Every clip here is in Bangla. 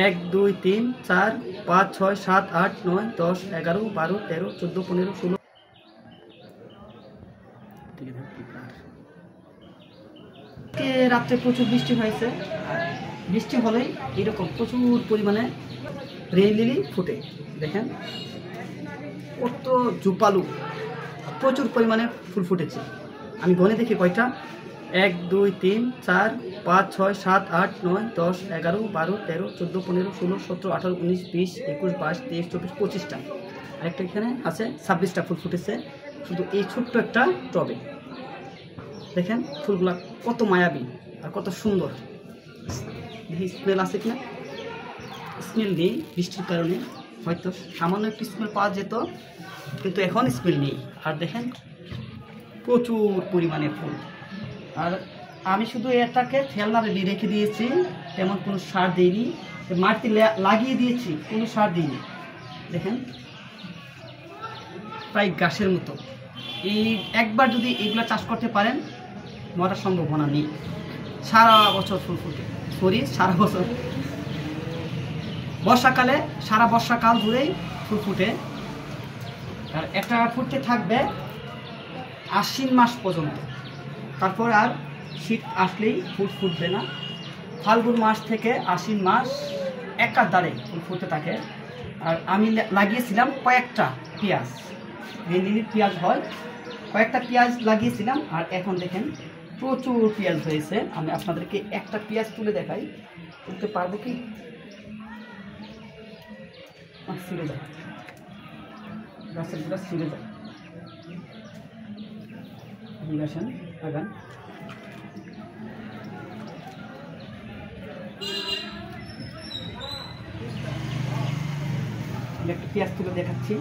1 2 3 4 5 6 7 8 9 10 11 12 13 14 15 16 রাত্রে প্রচুর বৃষ্টি হয়েছে। বৃষ্টি হলেই এরকম প্রচুর পরিমাণে রেইন লিলি ফুটে। দেখেন কত জুপালু, প্রচুর পরিমাণে ফুল ফুটেছে। আমি গনে দেখি কয়টা, 1 2 3 4 5 6 7 8 9 10 11 12 13 14 15 16 17 18 19 20 21 22 23 24 25টা। আরেকটা এখানে আছে 26টা ফুল ফুটেছে শুধু এই ছোট্ট একটা টবে। দেখেন ফুলগুলা কত মায়াবী আর কত সুন্দর। দেখি স্মেল আছে কিনা, স্মেল নেই বৃষ্টির কারণে, হয়তো সামান্য একটু স্মেল পাওয়া যেত কিন্তু এখন স্মেল নেই। আর দেখেন প্রচুর পরিমাণে ফুল। আর আমি শুধু এটাকে ফেলনারে রেখে দিয়েছি, তেমন কোনো সার দিইনি, মাটি লাগিয়ে দিয়েছি, কোনো সার দিইনি। দেখেন প্রায় গাছের মতো। এই একবার যদি এগুলো চাষ করতে পারেন মরার সম্ভাবনা নেই। সারা বছর ফুল ফুটে, সরি সারা বছর, বর্ষাকালে সারা বর্ষাকাল জুড়েই ফুল ফুটে। আর এটা ফুটতে থাকবে আশ্বিন মাস পর্যন্ত, তারপর আর শীত আসলেই ফুল ফুটবে না। ফাল্গুন মাস থেকে আশ্বিন মাস একাধারে ফুল ফুটতে থাকে। আর আমি লাগিয়েছিলাম কয়েকটা পেঁয়াজ, রেইন লিলির পেঁয়াজ হয়, কয়েকটা পেঁয়াজ লাগিয়েছিলাম। আর এখন দেখেন প্রচুর পেঁয়াজ হয়েছে। আমি আপনাদেরকে একটা পেঁয়াজ তুলে দেখাই, তুলতে পারবো কি, ছিঁড়ে যায়, গাছের গোড়া ছিঁড়ে যায়। আসেন আগান, একটা পেঁয়াজ তুলে দেখাচ্ছি।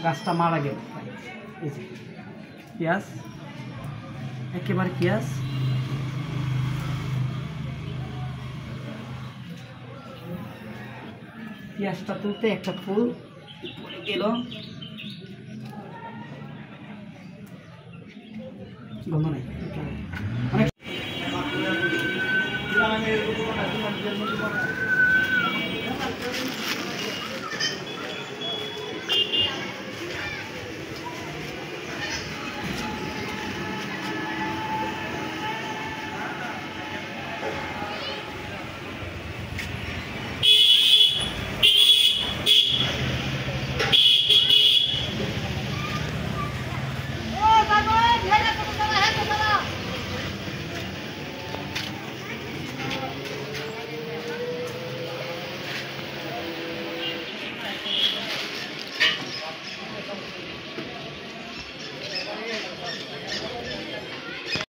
গাছটা মারা গেল। এই যে পেঁয়াজ, একেবারে পেঁয়াজ। পেঁয়াজটা তুলতে একটা ফুল গেল, গন্ধ নেই। অনেক